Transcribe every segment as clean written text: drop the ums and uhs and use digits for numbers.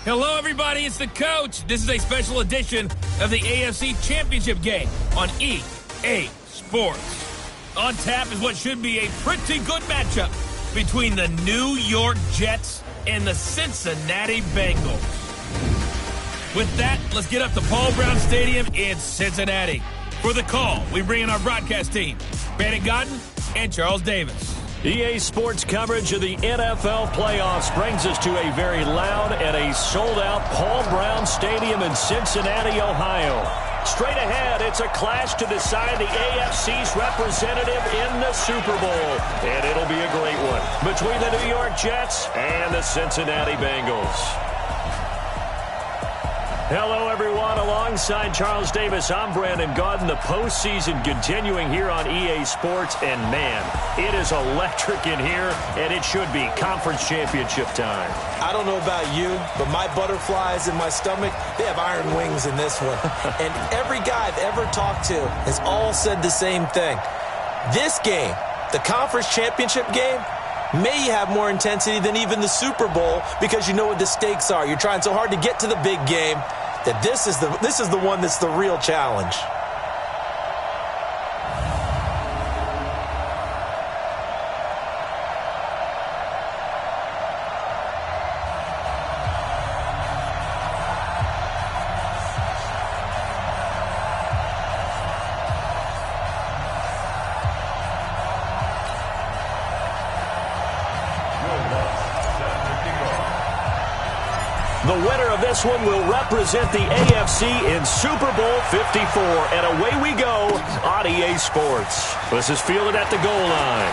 Hello, everybody. It's the coach. This is a special edition of the AFC Championship game on EA Sports. On tap is what should be a pretty good matchup between the New York Jets and the Cincinnati Bengals. With that, let's get up to Paul Brown Stadium in Cincinnati. For the call, we bring in our broadcast team, Brandon Godden and Charles Davis. EA Sports coverage of the NFL playoffs brings us to a very loud and a sold-out Paul Brown Stadium in Cincinnati, Ohio. Straight ahead, it's a clash to decide the AFC's representative in the Super Bowl. And it'll be a great one between the New York Jets and the Cincinnati Bengals. Hello, everyone. Alongside Charles Davis, I'm Brandon Godden. The postseason continuing here on EA Sports. And, man, it is electric in here, and it should be conference championship time. I don't know about you, but my butterflies in my stomach, they have iron wings in this one. And every guy I've ever talked to has all said the same thing. This game, the conference championship game, may have more intensity than even the Super Bowl because you know what the stakes are. You're trying so hard to get to the big game that this is the one that's the real challenge. The winner of this one will represent the AFC in Super Bowl 54. And away we go on EA Sports. This is fielded at the goal line.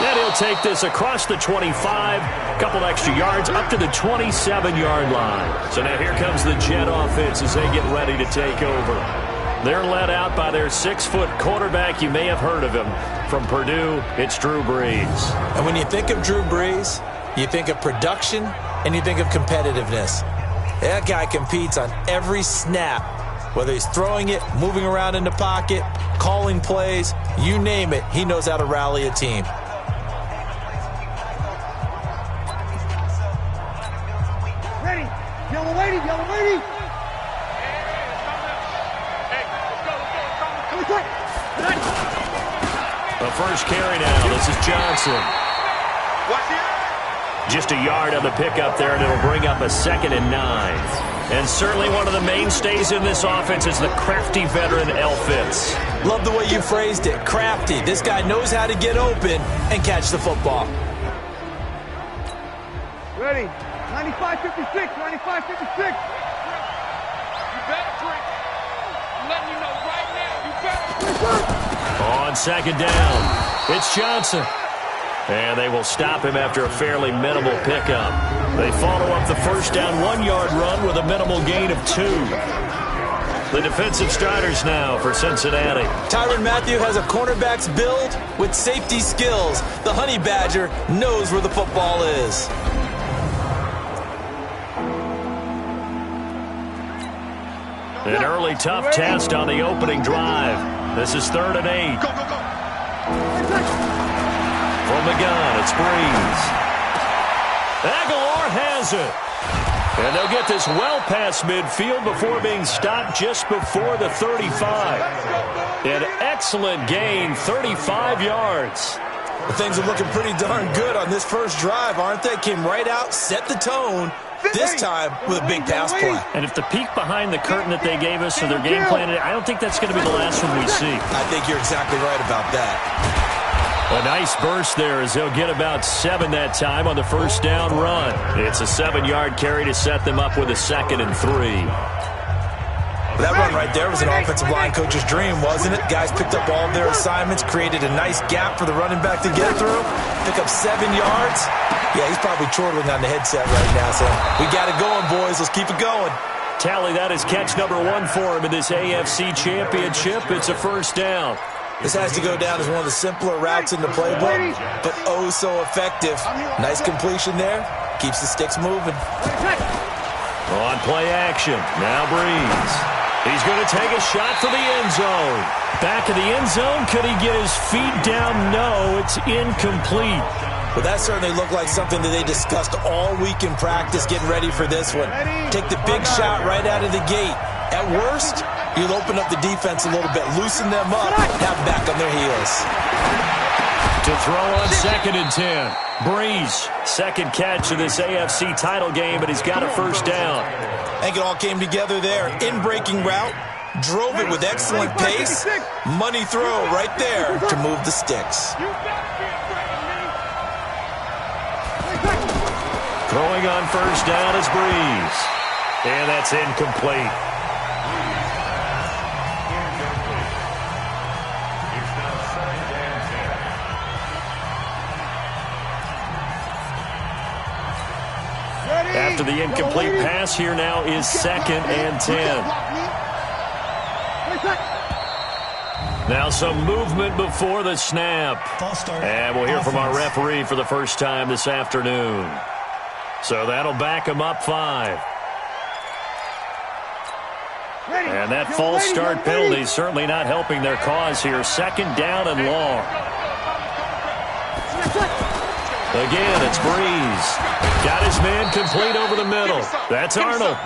And he'll take this across the 25, a couple extra yards, up to the 27-yard line. So now here comes the Jet offense as they get ready to take over. They're led out by their 6-foot quarterback. You may have heard of him. From Purdue, it's Drew Brees. And when you think of Drew Brees, you think of production and you think of competitiveness. That guy competes on every snap, whether he's throwing it, moving around in the pocket, calling plays, you name it, he knows how to rally a team. Ready, yellow lady, yellow lady. The first carry now, this is Johnson. Watch it. Just a yard on the pickup there, and it'll bring up a 2nd and 9. And certainly one of the mainstays in this offense is the crafty veteran Elfitz. Love the way you phrased it, crafty. This guy knows how to get open and catch the football. Ready, 95-56, 95-56. You better drink. I'm letting you know right now, you better. On 2nd down, it's Johnson. And they will stop him after a fairly minimal pickup. They follow up the first down 1-yard run with a minimal gain of 2. The defensive starters now for Cincinnati. Tyrann Mathieu has a cornerback's build with safety skills. The Honey Badger knows where the football is. An early tough test on the opening drive. This is 3rd and 8. Go, go, go. From the gun, it's Brees. Aguilar has it. And they'll get this well past midfield before being stopped just before the 35. An excellent gain, 35 yards. Well, things are looking pretty darn good on this first drive, aren't they? Came right out, set the tone, this time with a big pass play. And if the peek behind the curtain that they gave us or their game plan, I don't think that's going to be the last one we see. I think you're exactly right about that. A nice burst there as they'll get about 7 that time on the first down run. It's a 7-yard carry to set them up with a 2nd and 3. That run right there was an offensive line coach's dream, wasn't it? Guys picked up all their assignments, created a nice gap for the running back to get through, pick up 7 yards. Yeah, he's probably chortling on the headset right now, so we got it going, boys. Let's keep it going. Tally, that is catch number 1 for him in this AFC Championship. It's a first down. This has to go down as one of the simpler routes in the playbook, but oh so effective. Nice completion there. Keeps the sticks moving. On play action, now Brees. He's going to take a shot for the end zone. Back of the end zone, could he get his feet down? No, it's incomplete. Well, that certainly looked like something that they discussed all week in practice getting ready for this one. Take the big shot right out of the gate. At worst, you'll open up the defense a little bit, loosen them up, have them back on their heels. To throw on 2nd and 10. Brees, second catch of this AFC title game, but he's got a first down. I think it all came together there. In-breaking route, drove it with excellent pace. Money throw right there to move the sticks. Throwing on first down is Brees. And that's incomplete. After the incomplete pass, here now is 2nd and 10. Now some movement before the snap. And we'll hear from our referee for the first time this afternoon. So that'll back them up 5. And that false start penalty is certainly not helping their cause here. 2nd down and long. Again, it's Brees. Got his man complete over the middle. That's Arnold.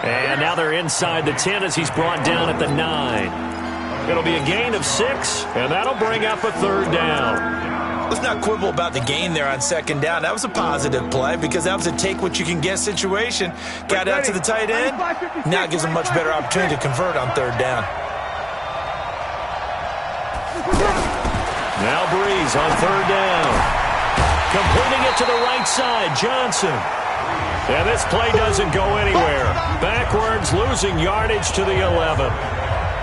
And now they're inside the 10 as he's brought down at the 9. It'll be a gain of 6, and that'll bring up a 3rd down. Let's not quibble about the gain there on 2nd down. That was a positive play because that was a take-what-you-can-get situation. Got out to the tight end. Now it gives them a much better opportunity to convert on 3rd down. Now Brees on 3rd down. Completing it to the right side, Johnson. And this play doesn't go anywhere. Backwards, losing yardage to the 11.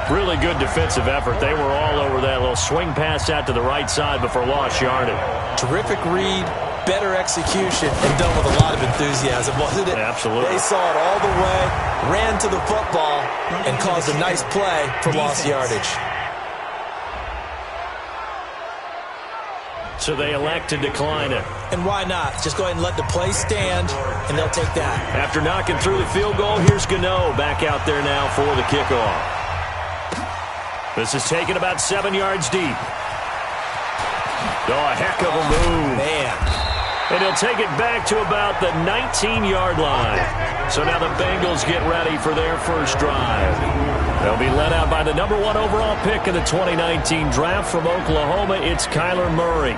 Really good defensive effort. They were all over that little swing pass out to the right side before lost yardage. Terrific read, better execution, and done with a lot of enthusiasm, wasn't it? Absolutely. They saw it all the way, ran to the football, and caused a nice play for lost yardage. So they elect to decline it. And why not? Just go ahead and let the play stand, and they'll take that. After knocking through the field goal, here's Gano back out there now for the kickoff. This is taken about 7 yards deep. Oh, a heck of a move. Man. And he'll take it back to about the 19-yard line. So now the Bengals get ready for their first drive. They'll be led out by the number 1 overall pick in the 2019 draft from Oklahoma. It's Kyler Murray.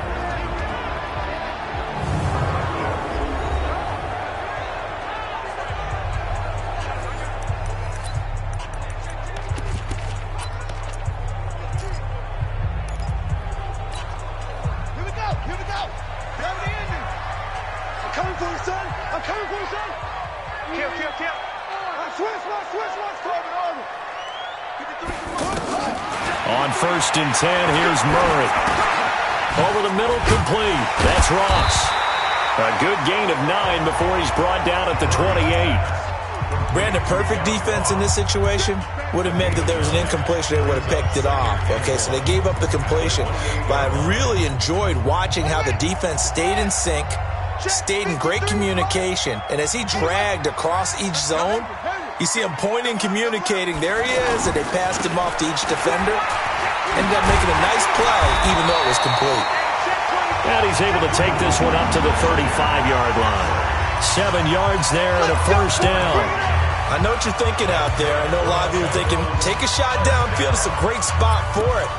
On 1st and 10, here's Murray. Over the middle, complete. That's Ross. A good gain of 9 before he's brought down at the 28. Brandon, perfect defense in this situation would have meant that there was an incompletion. They would have picked it off. Okay, so they gave up the completion. But I really enjoyed watching how the defense stayed in sync, stayed in great communication. And as he dragged across each zone, you see him pointing, communicating. There he is, and they passed him off to each defender. Ended up making a nice play, even though it was complete. And he's able to take this one up to the 35-yard line. 7 yards there and a first down. I know what you're thinking out there. I know a lot of you are thinking, take a shot downfield. It's a great spot for it.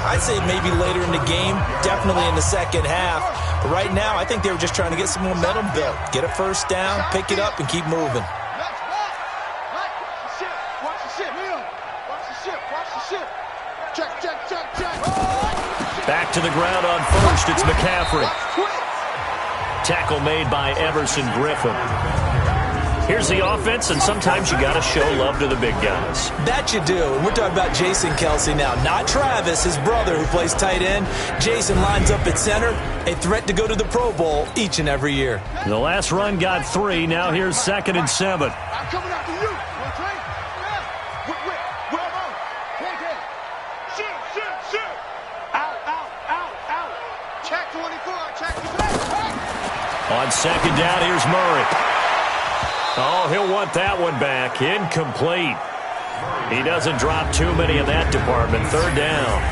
I'd say maybe later in the game, definitely in the second half. But right now, I think they were just trying to get some momentum built. Get a first down, pick it up, and keep moving. Back to the ground on 1st. It's McCaffery. Tackle made by Everson Griffin. Here's the offense, and sometimes you got to show love to the big guys. That you do. And we're talking about Jason Kelce now, not Travis, his brother who plays tight end. Jason lines up at center, a threat to go to the Pro Bowl each and every year. The last run got 3. Now here's 2nd and 7. I'm coming after you. On 2nd down, here's Murray. Oh, he'll want that one back. Incomplete. He doesn't drop too many in that department. 3rd down.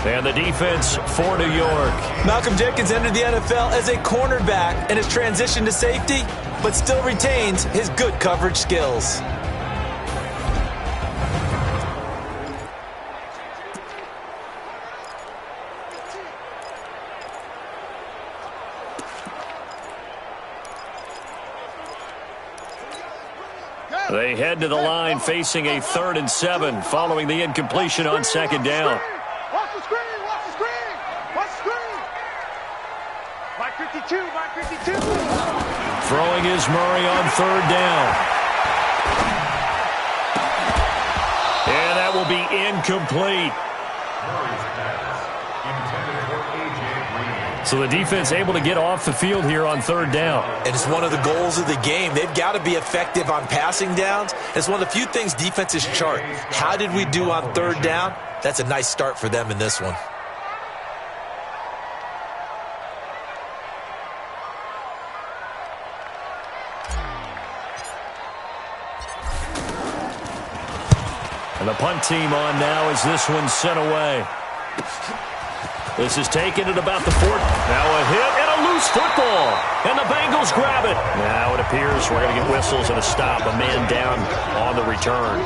And the defense for New York. Malcolm Jenkins entered the NFL as a cornerback and has transitioned to safety, but still retains his good coverage skills. They head to the line facing a 3rd and 7 following the incompletion on 2nd down. Watch the screen, watch the screen, watch the screen. Mike 52, Mike 52. Throwing is Murray on 3rd down. And that will be incomplete. So the defense able to get off the field here on 3rd down. And it's one of the goals of the game. They've got to be effective on passing downs. It's one of the few things defenses chart. How did we do on 3rd down? That's a nice start for them in this one. And the punt team on now as this one's sent away. This is taken at about the 4th. Now a hit and a loose football. And the Bengals grab it. Now it appears we're going to get whistles and a stop. A man down on the return.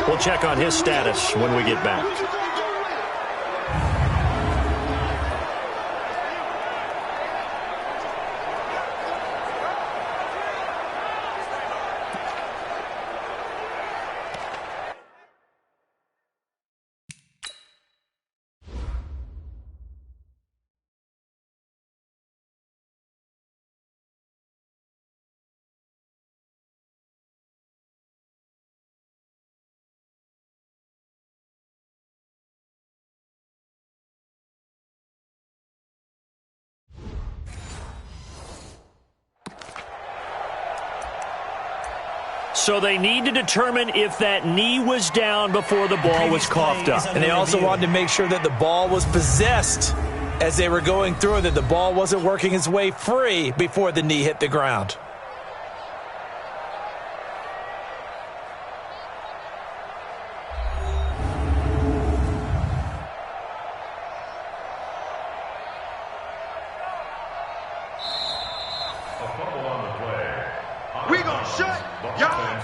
We'll check on his status when we get back. So they need to determine if that knee was down before the ball was coughed up. And they also wanted to make sure that the ball was possessed as they were going through, that the ball wasn't working its way free before the knee hit the ground. We gonna shut y'all down.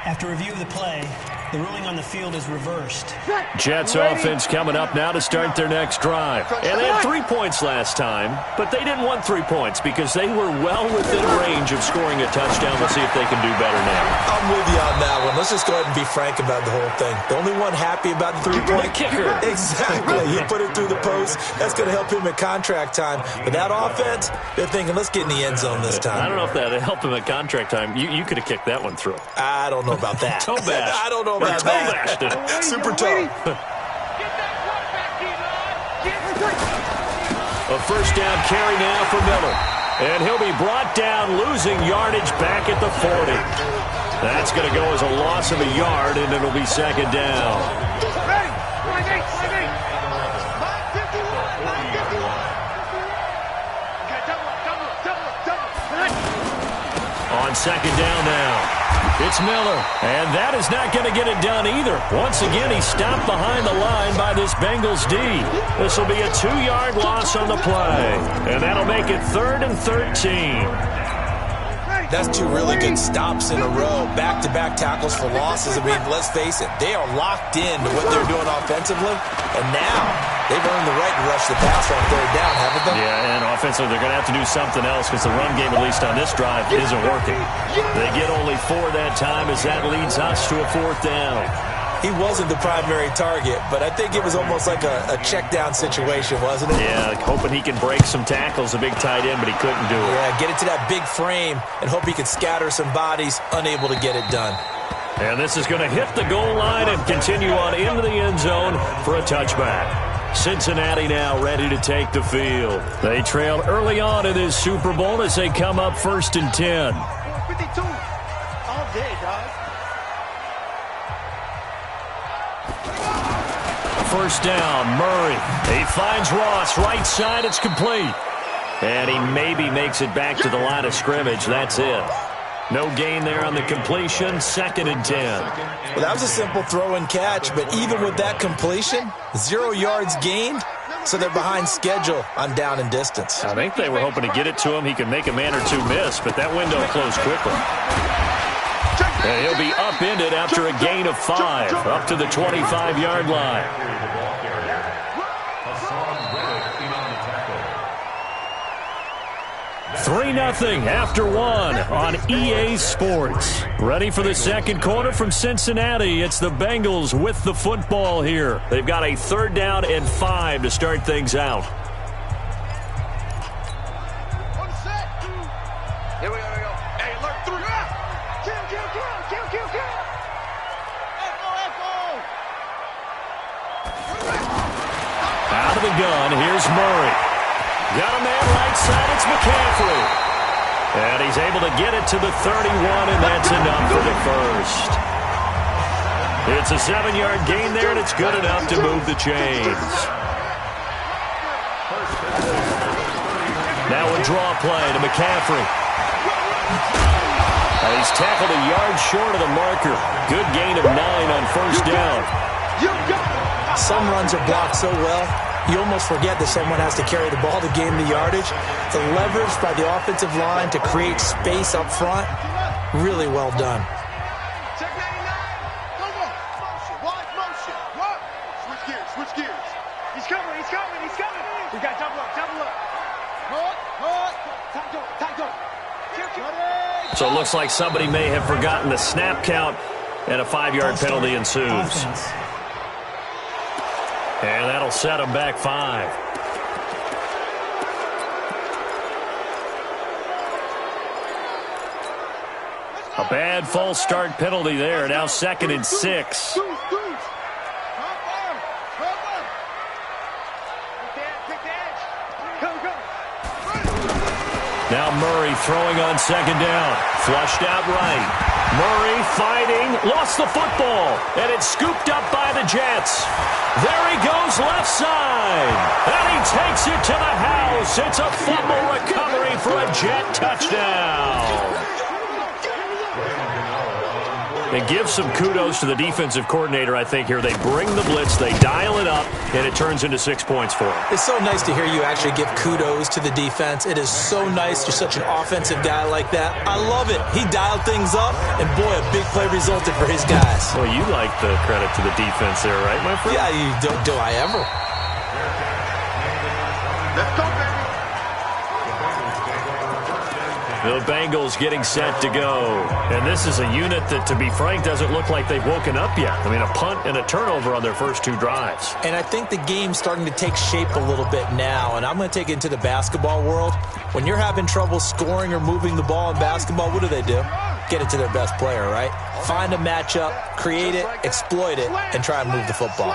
After review of the play, the ruling on the field is reversed. Jets offense coming up now to start their next drive. And they had 3 points last time, but they didn't want 3 points because they were well within range of scoring a touchdown. We'll see if they can do better now. I'm with you on that one. Let's just go ahead and be frank about the whole thing. The only one happy about the 3-point kicker. Exactly. He put it through the post. That's going to help him at contract time. But that offense, they're thinking, let's get in the end zone this time. I don't know if that helped him at contract time. You could have kicked that one through. I don't know about that. Toe bash. I don't know about that. Super tough. A 1st down carry now for Miller. And he'll be brought down, losing yardage back at the 40. That's going to go as a loss of a yard, and it'll be 2nd down. On 2nd down now. It's Miller, and that is not going to get it done either. Once again, he's stopped behind the line by this Bengals D. This will be a 2-yard loss on the play, and that'll make it 3rd and 13. That's 2 really good stops in a row. Back-to-back tackles for losses. I mean, let's face it, they are locked in to what they're doing offensively, and now they've earned the right to rush the passer on 3rd down, haven't they? Yeah, and offensively, they're going to have to do something else because the run game, at least on this drive, isn't working. They get only 4 that time as that leads us to a 4th down. He wasn't the primary target, but I think it was almost like a check-down situation, wasn't it? Yeah, like hoping he can break some tackles, a big tight end, but he couldn't do it. Yeah, get it to that big frame and hope he could scatter some bodies, unable to get it done. And this is going to hit the goal line and continue on into the end zone for a touchback. Cincinnati now ready to take the field. They trailed early on in this Super Bowl as they come up 1st and 10. 52 all day, dog. 1st down, Murray. He finds Ross, right side, it's complete. And he maybe makes it back to the line of scrimmage. That's it. No gain there on the completion. 2nd and 10. Well, that was a simple throw and catch, but even with that completion, 0 yards gained, so they're behind schedule on down and distance. I think they were hoping to get it to him. He can make a man or two miss, but that window closed quickly. And he'll be upended after a gain of 5, up to the 25-yard line. 3-0 after 1 on EA Sports. Ready for the second quarter from Cincinnati. It's the Bengals with the football here. They've got a 3rd down and 5 to start things out. Here we go. Hey, alert 3. Kill. Out of the gun, here's Murray. Got a man right side, it's McCaffery. And he's able to get it to the 31, and that's enough for the first. It's a 7-yard gain there, and it's good enough to move the chains. Now a draw play to McCaffery. And he's tackled a yard short of the marker. Good gain of 9 on 1st down. Some runs are blocked so well, you almost forget that someone has to carry the ball to gain the yardage. The leverage by the offensive line to create space up front, really well done. Check 99. Come on. Motion. What? Switch gears. He's coming. We got double up. Hold. So it looks like somebody may have forgotten the snap count, and a 5-yard penalty ensues. Offense. And that'll set him back 5. A bad false start penalty there. Now 2nd and 6. Now Murray throwing on 2nd down. Flushed out right. Murray fighting, lost the football, and it's scooped up by the Jets. There he goes left side, and he takes it to the house. It's a fumble recovery for a Jet touchdown. And give some kudos to the defensive coordinator, I think, here. They bring the blitz, they dial it up, and it turns into 6 points for them. It's so nice to hear you actually give kudos to the defense. It is so nice. You're such an offensive guy like that. I love it. He dialed things up, and boy, a big play resulted for his guys. Well, you like the credit to the defense there, right, my friend? Yeah, do I ever? Let's go, baby. The Bengals getting set to go. And this is a unit that, to be frank, doesn't look like they've woken up yet. I mean, a punt and a turnover on their first 2 drives. And I think the game's starting to take shape a little bit now. And I'm going to take it into the basketball world. When you're having trouble scoring or moving the ball in basketball, what do? Get it to their best player, right? Find a matchup, create it, exploit it, and try and move the football.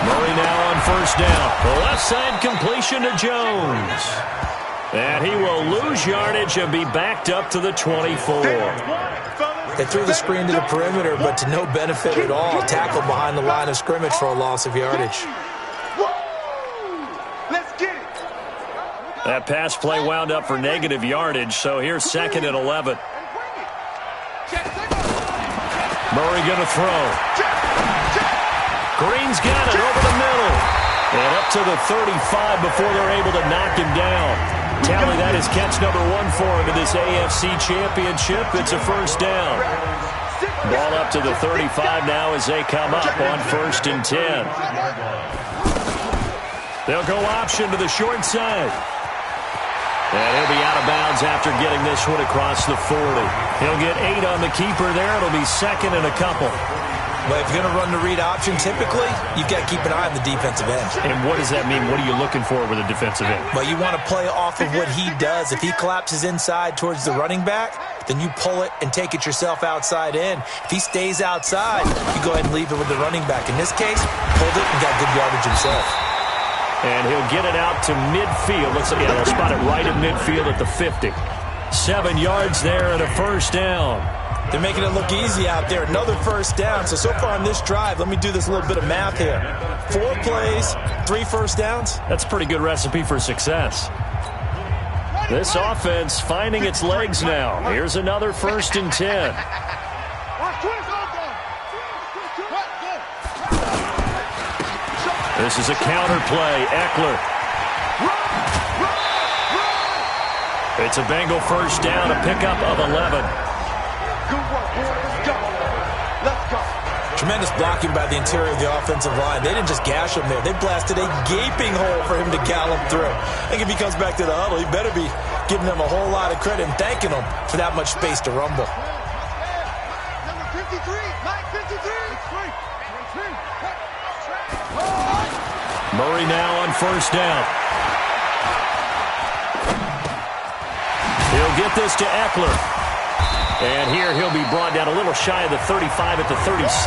Murray now on 1st down. The left side completion to Jones. And he will lose yardage and be backed up to the 24. They threw the screen to the perimeter, but to no benefit at all. Tackled behind the line of scrimmage for a loss of yardage. Let's get it. That pass play wound up for negative yardage, so here's 2nd and 11. Murray going to throw. Green's got it over the middle. And up to the 35 before they're able to knock him down. Tally, that is catch number 1 for him in this AFC Championship. It's a 1st down. Ball up to the 35 now as they come up on 1st and 10. They'll go option to the short side. And he'll be out of bounds after getting this one across the 40. He'll get 8 on the keeper there. It'll be 2nd and a couple. But if you're going to run the read option, typically, you've got to keep an eye on the defensive end. And what does that mean? What are you looking for with a defensive end? Well, you want to play off of what he does. If he collapses inside towards the running back, then you pull it and take it yourself outside in. If he stays outside, you go ahead and leave it with the running back. In this case, pulled it and got good yardage himself. And he'll get it out to midfield. Looks like they'll spot it right at midfield at the 50. 7 yards there and a 1st down. They're making it look easy out there. Another 1st down. So far on this drive, let me do this little bit of math here. 4 plays, 3 1st downs. That's a pretty good recipe for success. This offense finding its legs now. Here's another 1st and 10. This is a counter play. Eckler. It's a Bengal 1st down, a pickup of 11. Tremendous blocking by the interior of the offensive line. They didn't just gash him there. They blasted a gaping hole for him to gallop through. I think if he comes back to the huddle, he better be giving them a whole lot of credit and thanking them for that much space to rumble. Number 53, line 53. Murray now on 1st down. He'll get this to Eckler. And here he'll be brought down a little shy of the 35 at the 36.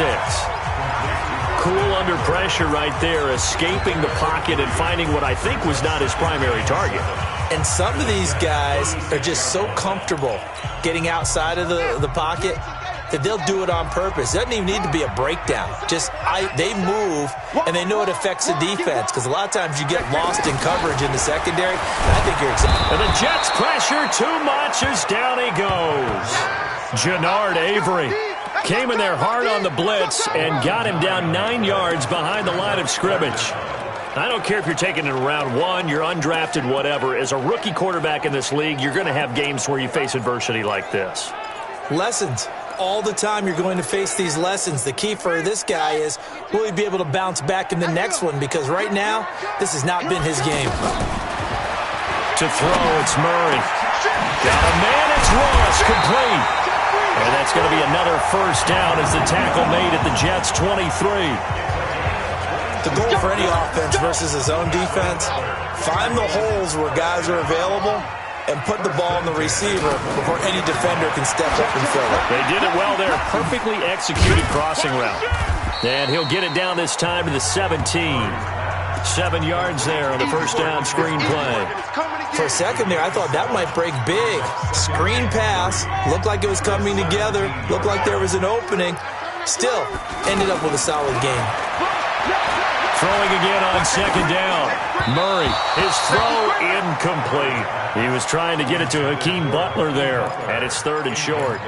Cool under pressure right there, escaping the pocket and finding what I think was not his primary target. And some of these guys are just so comfortable getting outside of the pocket that they'll do it on purpose. It doesn't even need to be a breakdown. They move, and they know it affects the defense, because a lot of times you get lost in coverage in the secondary. I think you're exactly. And the Jets pressure too much as down he goes. Jannard Avery came in there hard on the blitz and got him down 9 yards behind the line of scrimmage. I don't care if you're taking it in round 1, you're undrafted, whatever. As a rookie quarterback in this league, you're going to have games where you face adversity like this. Lessons. All the time you're going to face these lessons. The key for this guy is, will he be able to bounce back in the next one? Because right now, this has not been his game. To throw, it's Murray. Got a man, it's Ross, complete. And that's going to be another 1st down as the tackle made at the Jets' 23. The goal for any offense versus his own defense, find the holes where guys are available and put the ball in the receiver before any defender can step up and fill it. They did it well there. Perfectly executed crossing route. And he'll get it down this time to the 17. 7 yards there on the 1st down screen play. For a second there, I thought that might break big. Screen pass. Looked like it was coming together. Looked like there was an opening. Still, ended up with a solid game. Throwing again on 2nd down. Murray, his throw incomplete. He was trying to get it to Hakeem Butler there, and it's 3rd and short.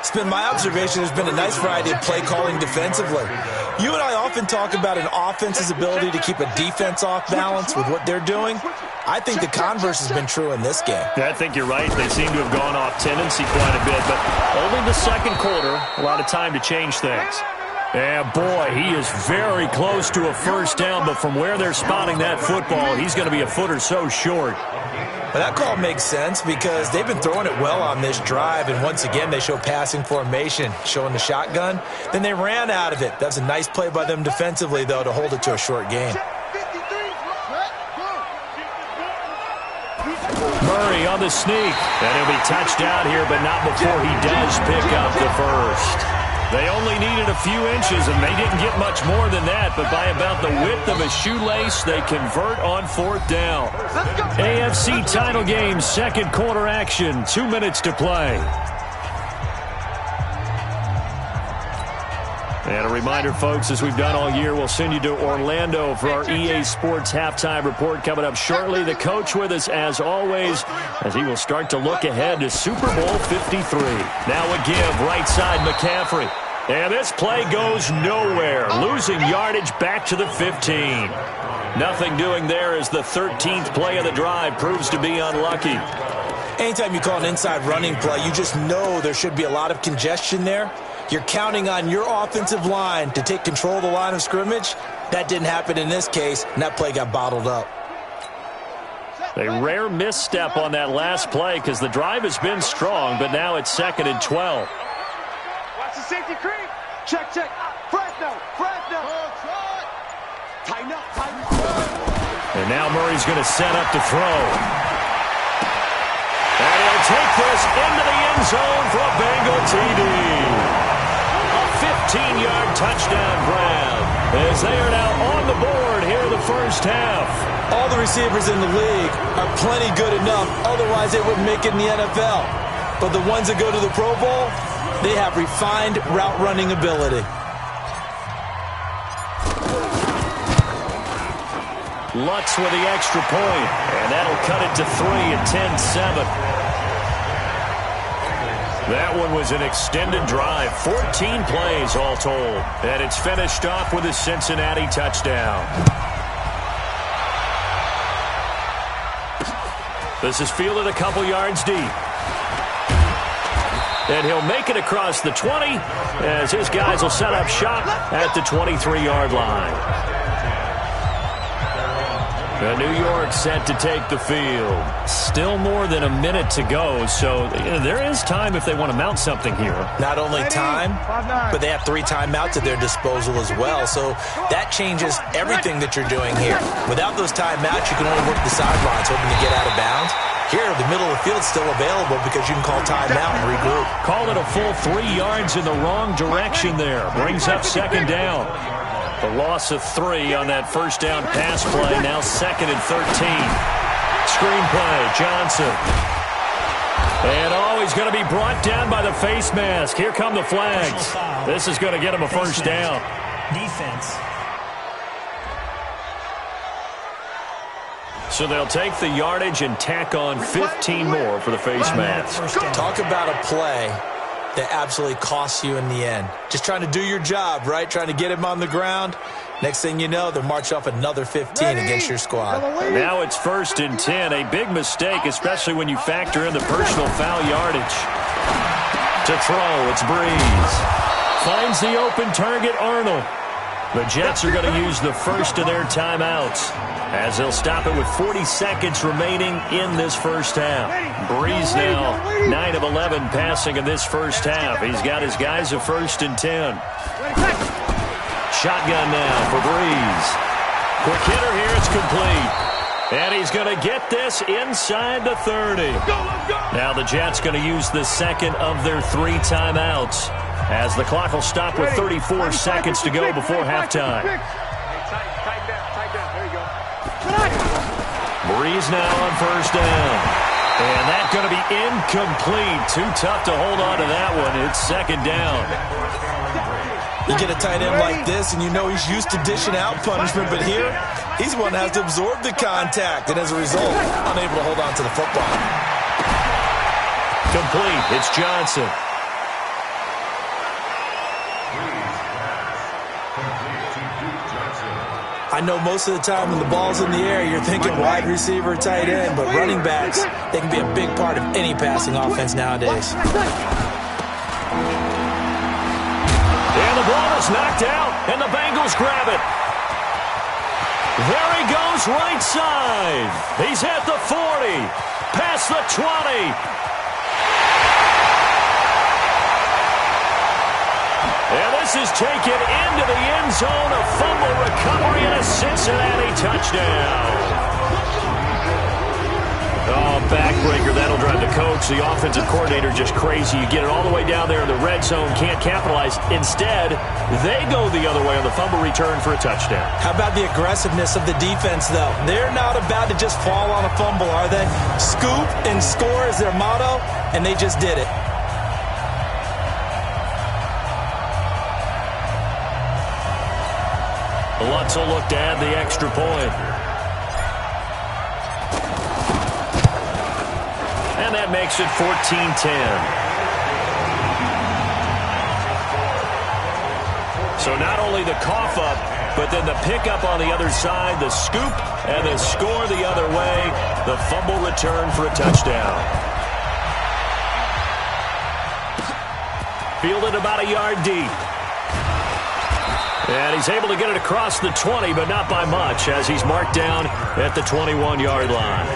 It's been my observation, there's been a nice variety of play calling defensively. You and I often talk about an offense's ability to keep a defense off balance with what they're doing. I think the converse has been true in this game. I think you're right. They seem to have gone off tendency quite a bit, but only the 2nd quarter, a lot of time to change things. Yeah, boy, he is very close to a 1st down, but from where they're spotting that football, he's going to be a foot or so short. Well, that call makes sense because they've been throwing it well on this drive, and once again, they show passing formation, showing the shotgun. Then they ran out of it. That's a nice play by them defensively, though, to hold it to a short game. Murray on the sneak, and he'll be touched out here, but not before he does pick up the 1st. They only needed a few inches, and they didn't get much more than that, but by about the width of a shoelace, they convert on 4th down. AFC title game, 2nd quarter action, 2 minutes to play. And a reminder, folks, as we've done all year, we'll send you to Orlando for our EA Sports halftime report coming up shortly. The coach with us, as always, as he will start to look ahead to Super Bowl 53. Now a give, right side, McCaffery. And this play goes nowhere, losing yardage back to the 15. Nothing doing there as the 13th play of the drive proves to be unlucky. Anytime you call an inside running play, you just know there should be a lot of congestion there. You're counting on your offensive line to take control of the line of scrimmage. That didn't happen in this case, and that play got bottled up. A rare misstep on that last play because the drive has been strong, but now it's 2nd and 12. Watch the safety creep. Check. Fresno. Tighten up. And now Murray's going to set up to throw. And he'll take this into the end zone for a Bengal TD. A 15-yard touchdown grab as they are now on the board here in the 1st half. All the receivers in the league are plenty good enough, otherwise they wouldn't make it in the NFL. But the ones that go to the Pro Bowl, they have refined route running ability. Lutz with the extra point, and that'll cut it to 3 at 10-7. That one was an extended drive, 14 plays all told, and it's finished off with a Cincinnati touchdown. This is fielded a couple yards deep. And he'll make it across the 20 as his guys will set up shop at the 23-yard line. New York set to take the field. Still more than a minute to go, so there is time if they want to mount something here. Not only time, but they have 3 timeouts at their disposal as well, so that changes everything that you're doing here. Without those timeouts, you can only work the sidelines hoping to get out of bounds. Here, the middle of the field's still available because you can call timeout and regroup. Call it a full 3 yards in the wrong direction there. Brings up second down. The loss of 3 on that first down pass play. Now 2nd and 13. Screen play, Johnson. And he's going to be brought down by the face mask. Here come the flags. This is going to get him a first down. Defense. So they'll take the yardage and tack on 15 more for the face mask. Talk about a play that absolutely costs you in the end. Just trying to do your job, right? Trying to get him on the ground. Next thing you know, they'll march off another 15 against your squad. Now it's 1st and 10. A big mistake, especially when you factor in the personal foul yardage. To throw, it's Brees. Finds the open target, Arnold. The Jets are going to use the first of their timeouts as they'll stop it with 40 seconds remaining in this first half. Brees now 9 of 11 passing in this first half. He's got his guys a 1st and 10. Shotgun now for Brees. Quick hitter here, it's complete. And he's going to get this inside the 30. Now the Jets going to use the second of their 3 timeouts as the clock will stop with 34 seconds to go before halftime. Brees now on 1st down. And that's going to be incomplete. Too tough to hold on to that one. It's 2nd down. You get a tight end like this, and you know he's used to dishing out punishment, but here, he's the one that has to absorb the contact, and as a result, unable to hold on to the football. Complete. It's Johnson. I know most of the time when the ball's in the air, you're thinking wide receiver, tight end, but running backs, they can be a big part of any passing offense nowadays. And the ball is knocked out, and the Bengals grab it. There he goes right side. He's at the 40, past the 20. And this is taken into the end zone. A fumble recovery and a Cincinnati touchdown. Oh, backbreaker. That'll drive the coach, the offensive coordinator, just crazy. You get it all the way down there in the red zone, can't capitalize. Instead, they go the other way on the fumble return for a touchdown. How about the aggressiveness of the defense, though? They're not about to just fall on a fumble, are they? Scoop and score is their motto, and they just did it. Lutz will look to add the extra point. And that makes it 14-10. So not only the cough up, but then the pickup on the other side, the scoop, and the score the other way. The fumble return for a touchdown. Fielded about a yard deep. And he's able to get it across the 20, but not by much, as he's marked down at the 21-yard line.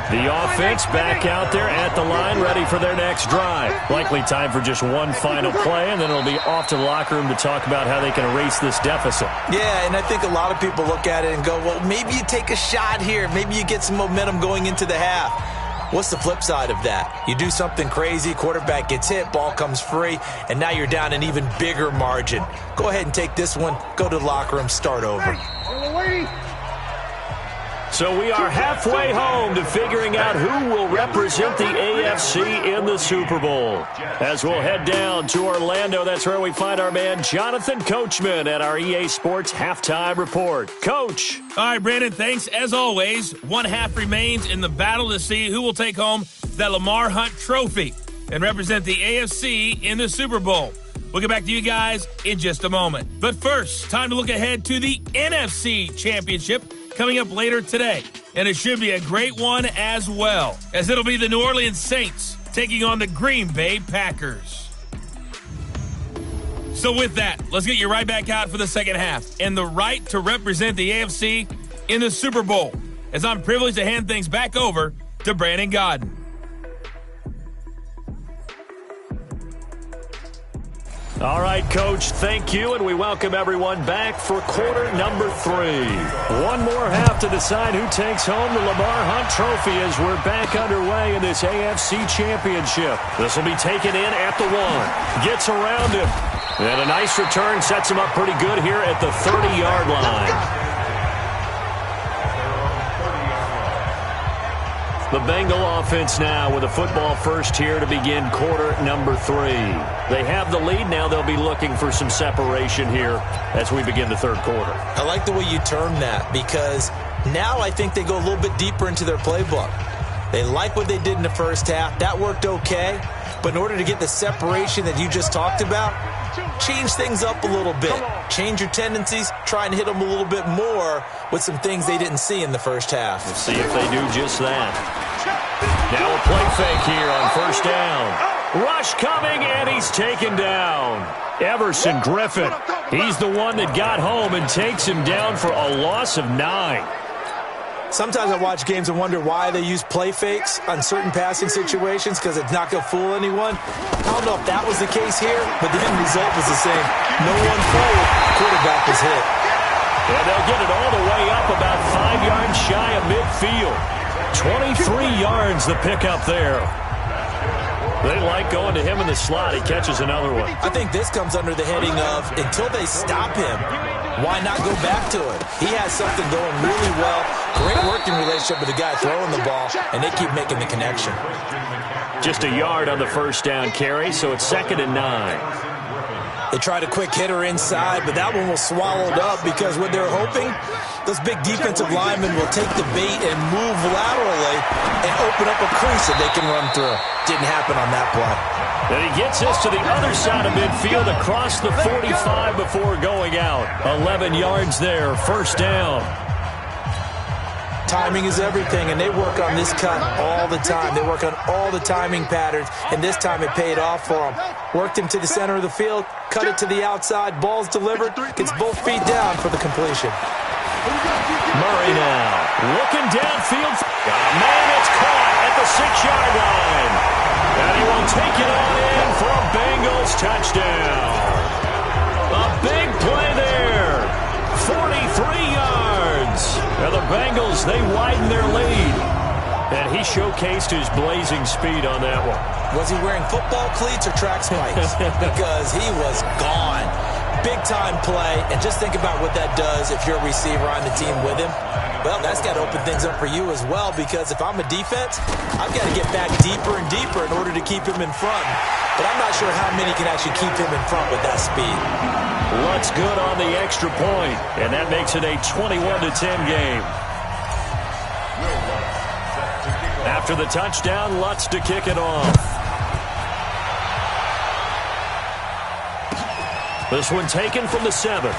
The offense back out there at the line, ready for their next drive. Likely time for just one final play, and then it'll be off to the locker room to talk about how they can erase this deficit. Yeah, and I think a lot of people look at it and go, well, maybe you take a shot here. Maybe you get some momentum going into the half. What's the flip side of that? You do something crazy, quarterback gets hit, ball comes free, and now you're down an even bigger margin. Go ahead and take this one, go to the locker room, start over. So we are halfway home to figuring out who will represent the AFC in the Super Bowl. As we'll head down to Orlando, that's where we find our man Jonathan Coachman at our EA Sports Halftime Report. Coach. All right, Brandon, thanks. As always, one half remains in the battle to see who will take home that Lamar Hunt trophy and represent the AFC in the Super Bowl. We'll get back to you guys in just a moment. But first, time to look ahead to the NFC Championship coming up later today. And it should be a great one as well, as it'll be the New Orleans Saints taking on the Green Bay Packers. So with that, let's get you right back out for the second half and the right to represent the AFC in the Super Bowl, as I'm privileged to hand things back over to Brandon Godden. All right, Coach, thank you, and we welcome everyone back for quarter number 3. One more half to decide who takes home the Lamar Hunt trophy as we're back underway in this AFC Championship. This will be taken in at the 1. Gets around him. And a nice return sets him up pretty good here at the 30-yard line. The Bengal offense now with a football first here to begin quarter number 3. They have the lead. Now they'll be looking for some separation here as we begin the third quarter. I like the way you term that, because now I think they go a little bit deeper into their playbook. They like what they did in the first half. That worked okay. But in order to get the separation that you just talked about, change things up a little bit. Change your tendencies. Try and hit them a little bit more with some things they didn't see in the first half. We'll see if they do just that. Now a play fake here on first down. Rush coming, and he's taken down. Everson Griffin. He's the one that got home and takes him down for a loss of 9. Sometimes I watch games and wonder why they use play fakes on certain passing situations, because it's not going to fool anyone. I don't know if that was the case here, but the end result was the same. No one fooled. Quarterback was hit. And they'll get it all the way up about 5 yards shy of midfield. 23 yards the pickup there. They like going to him in the slot. He catches another one. I think this comes under the heading of, until they stop him, why not go back to it? He has something going really well. Great working relationship with the guy throwing the ball, and they keep making the connection. Just a yard on the first down carry, so it's 2nd and 9. They tried a quick hitter inside, but that one was swallowed up because what they're hoping, those big defensive linemen will take the bait and move laterally and open up a crease that they can run through. Didn't happen on that play. And he gets us to the other side of midfield across the 45 before going out. 11 yards there, first down. Timing is everything, and they work on this cut all the time. They work on all the timing patterns, and this time it paid off for them. Worked him to the center of the field, cut it to the outside, ball's delivered, gets both feet down for the completion. Murray now, looking downfield. Got a man, it's caught at the 6-yard line. And he will take it on in for a Bengals touchdown. A big play there. 43 yards. Now the Bengals, they widen their lead. And he showcased his blazing speed on that one. Was he wearing football cleats or track spikes? Because he was gone. Big-time play. And just think about what that does if you're a receiver on the team with him. Well, that's got to open things up for you as well, because if I'm a defense, I've got to get back deeper and deeper in order to keep him in front. But I'm not sure how many can actually keep him in front with that speed. Lutz good on the extra point, and that makes it a 21-10 game. After the touchdown, Lutz to kick it off. This one taken from the 7.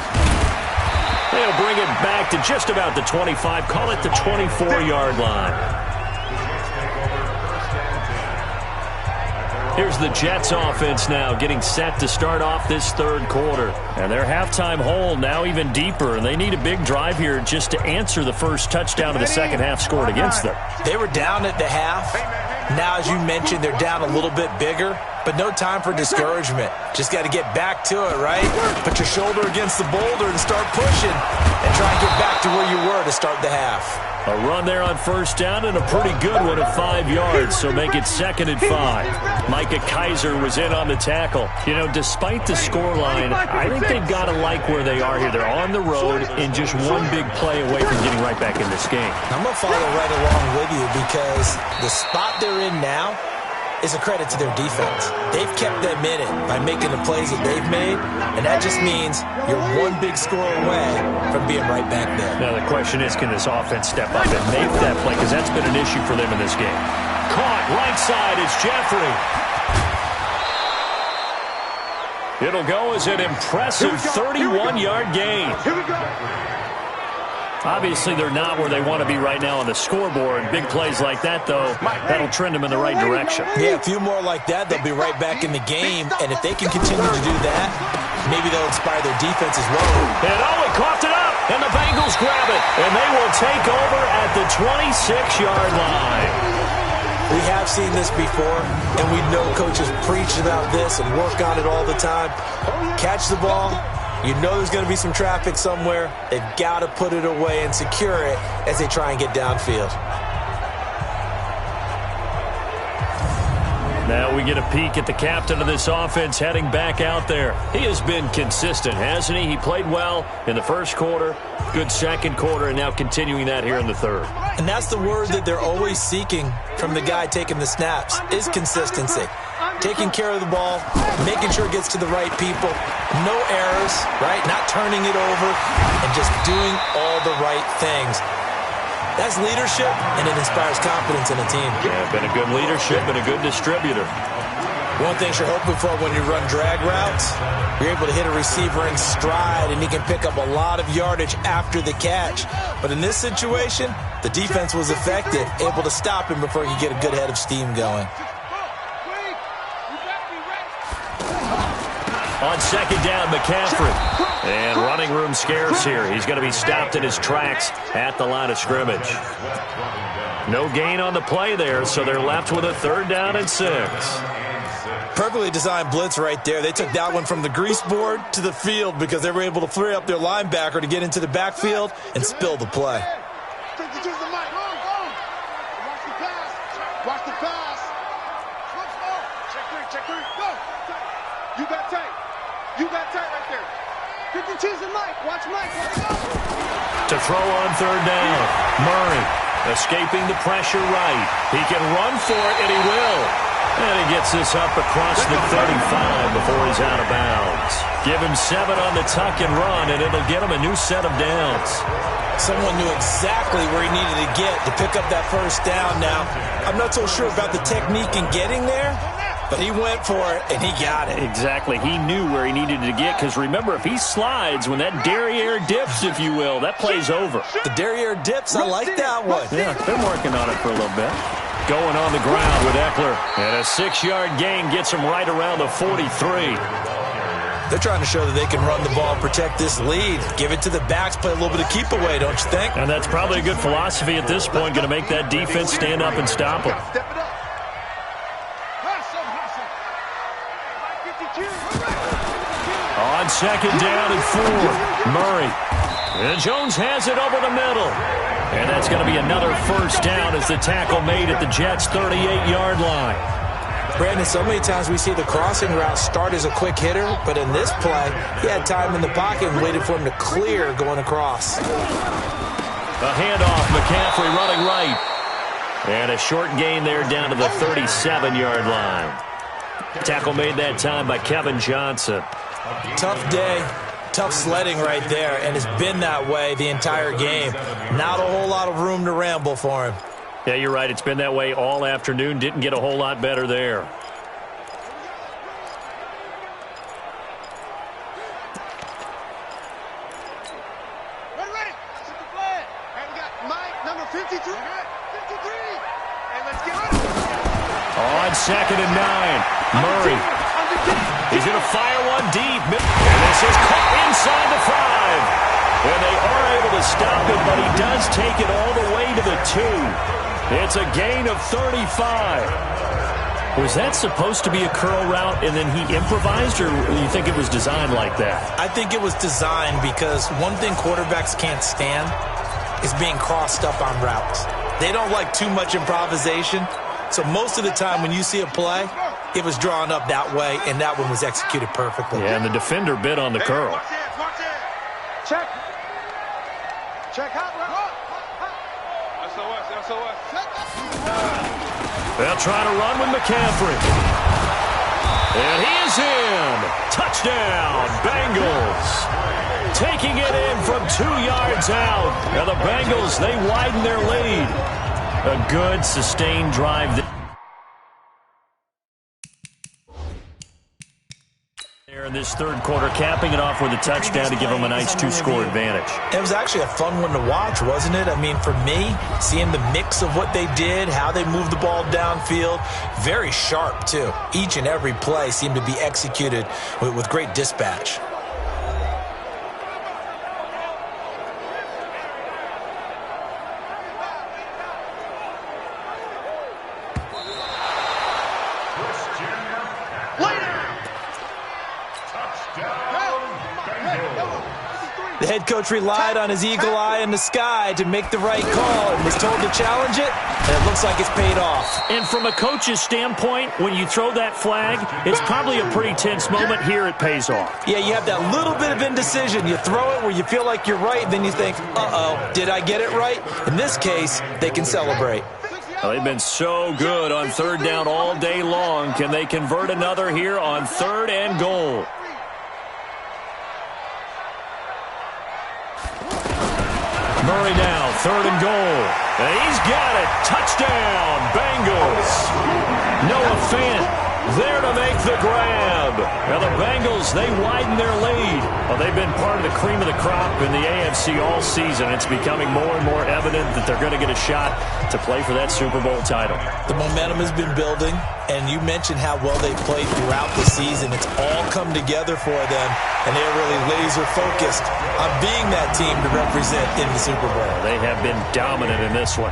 They'll bring it back to just about the 25, call it the 24-yard line. Here's the Jets offense now getting set to start off this third quarter. And their halftime hole now even deeper, and they need a big drive here just to answer the first touchdown of the second half scored against them. They were down at the half. Now, as you mentioned, they're down a little bit bigger, but no time for discouragement. Just got to get back to it, right? Put your shoulder against the boulder and start pushing and try and get back to where you were to start the half. A run there on first down and a pretty good one at 5 yards, so make it 2nd and 5. Micah Kaiser was in on the tackle. You know, despite the scoreline, I think they've got to like where they are here. They're on the road and just one big play away from getting right back in this game. I'm going to follow right along with you because the spot they're in now is a credit to their defense. They've kept them in it by making the plays that they've made, and that just means you're one big score away from being right back there. Now the question is, can this offense step up and make that play? Because that's been an issue for them in this game. Caught right side is Jeffrey. It'll go as an impressive 31-yard gain. Here we go. Obviously, they're not where they want to be right now on the scoreboard. Big plays like that, though, that'll trend them in the right direction. Yeah, a few more like that, they'll be right back in the game. And if they can continue to do that, maybe they'll inspire their defense as well. And he coughed it up, and the Bengals grab it. And they will take over at the 26-yard line. We have seen this before, and we know coaches preach about this and work on it all the time. Catch the ball. You know there's going to be some traffic somewhere. They've got to put it away and secure it as they try and get downfield. Now we get a peek at the captain of this offense heading back out there. He has been consistent, hasn't he? He played well in the first quarter, good second quarter, and now continuing that here in the third. And that's the word that they're always seeking from the guy taking the snaps, is consistency. Taking care of the ball, making sure it gets to the right people, no errors, right? Not turning it over, and just doing all the right things. That's leadership, and it inspires confidence in a team. Yeah, been a good leadership and a good distributor. One thing you're hoping for when you run drag routes, you're able to hit a receiver in stride, and he can pick up a lot of yardage after the catch. But in this situation, the defense was effective, able to stop him before he could get a good head of steam going. On second down, McCaffery. And running room scarce here. He's going to be stopped in his tracks at the line of scrimmage. No gain on the play there, so they're left with a 3rd down and 6. Perfectly designed blitz right there. They took that one from the grease board to the field because they were able to free up their linebacker to get into the backfield and spill the play. Watch the pass. Watch the pass. Check 3. Go. You got tight. You got tight right there. Pick and choose the Mike. Watch Mike. Let's go. To throw on 3rd down. Murray escaping the pressure right. He can run for it, and he will. And he gets this up across the 35 before he's out of bounds. Give him 7 on the tuck and run, and it'll get him a new set of downs. Someone knew exactly where he needed to get to pick up that first down. Now, I'm not so sure about the technique in getting there, but he went for it, and he got it. Exactly. He knew where he needed to get, because remember, if he slides, when that derriere dips, if you will, that play's over. The derriere dips, I like that one. Yeah, been working on it for a little bit. Going on the ground with Eckler. And a 6-yard gain gets him right around the 43. They're trying to show that they can run the ball and protect this lead. Give it to the backs, play a little bit of keep away, don't you think? And that's probably a good philosophy at this point, going to make that defense stand up and stop them. Step it up. Hustle. On second down and 4, Murray. And Jones has it over the middle. And that's going to be another first down as the tackle made at the Jets' 38-yard line. Brandon, so many times we see the crossing route start as a quick hitter, but in this play, he had time in the pocket and waited for him to clear going across. A handoff, McCaffery running right. And a short gain there down to the 37-yard line. Tackle made that time by Kevin Johnson. Tough day, tough sledding right there, and it's been that way the entire game. Not a whole lot of room to ramble for him. Yeah, you're right. It's been that way all afternoon. Didn't get a whole lot better there. Ready. Set the flag. And we got Mike, number 53. 53. And let's get it. On second and 9, Murray. He's going to fire one deep. And this is caught inside the 5. And they are able to stop him, but he does take it all the way to the 2. It's a gain of 35. Was that supposed to be a curl route and then he improvised, or do you think it was designed like that? I think it was designed because one thing quarterbacks can't stand is being crossed up on routes. They don't like too much improvisation, so most of the time when you see a play, it was drawn up that way, and that one was executed perfectly. Yeah, and the defender bit on the curl. Check. Check out. SOS. They'll try to run with McCaffery. And he is in. Touchdown, Bengals. Taking it in from 2 yards out. Now the Bengals, they widen their lead. A good, sustained drive there in this third quarter, capping it off with a touchdown to give them a nice 2-score advantage. It was actually a fun one to watch, wasn't it? I mean, for me, seeing the mix of what they did, how they moved the ball downfield, very sharp, too. Each and every play seemed to be executed with great dispatch. The head coach relied on his eagle eye in the sky to make the right call and was told to challenge it, and it looks like it's paid off. And from a coach's standpoint, when you throw that flag, it's probably a pretty tense moment. Here it pays off. Yeah, you have that little bit of indecision. You throw it where you feel like you're right, then you think, uh-oh, did I get it right? In this case, they can celebrate. Well, they've been so good on third down all day long. Can they convert another here on 3rd and goal? Murray now, 3rd and goal. And he's got it. Touchdown, Bengals. Noah Fant there to make the grab. Now the Bengals, they widen their lead. Well, they've been part of the cream of the crop in the AFC all season. It's becoming more and more evident that they're going to get a shot to play for that Super Bowl title. The momentum has been building, and you mentioned how well they've played throughout the season. It's all come together for them, and they're really laser-focused on being that team to represent in the Super Bowl. They have been dominant in this one.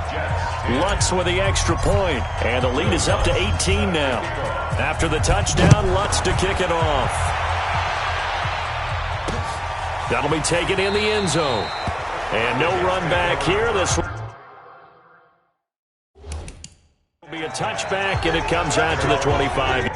Lutz with the extra point, and the lead is up to 18 now. After the touchdown, Lutz to kick it off. That'll be taken in the end zone. And no run back here. This will be a touchback, and it comes out to the 25.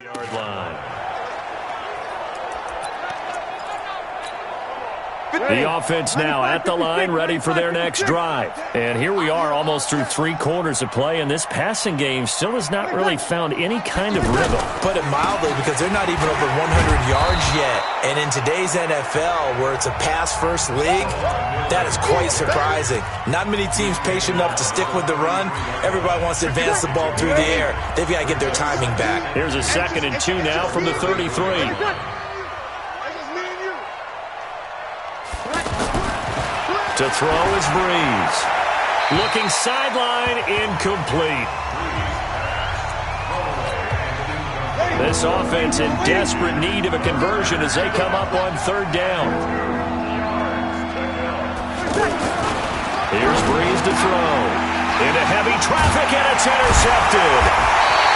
Yard line. The offense now at the line, ready for their next drive. And here we are almost through 3 quarters of play, and this passing game still has not really found any kind of rhythm. Put it mildly, because they're not even over 100 yards yet. And in today's NFL, where it's a pass-first league, that is quite surprising. Not many teams patient enough to stick with the run. Everybody wants to advance the ball through the air. They've got to get their timing back. Here's a 2nd and 2 now from the 33. To throw is Brees. Looking sideline, incomplete. This offense in desperate need of a conversion as they come up on 3rd down. Here's Brees to throw. Into heavy traffic, and it's intercepted.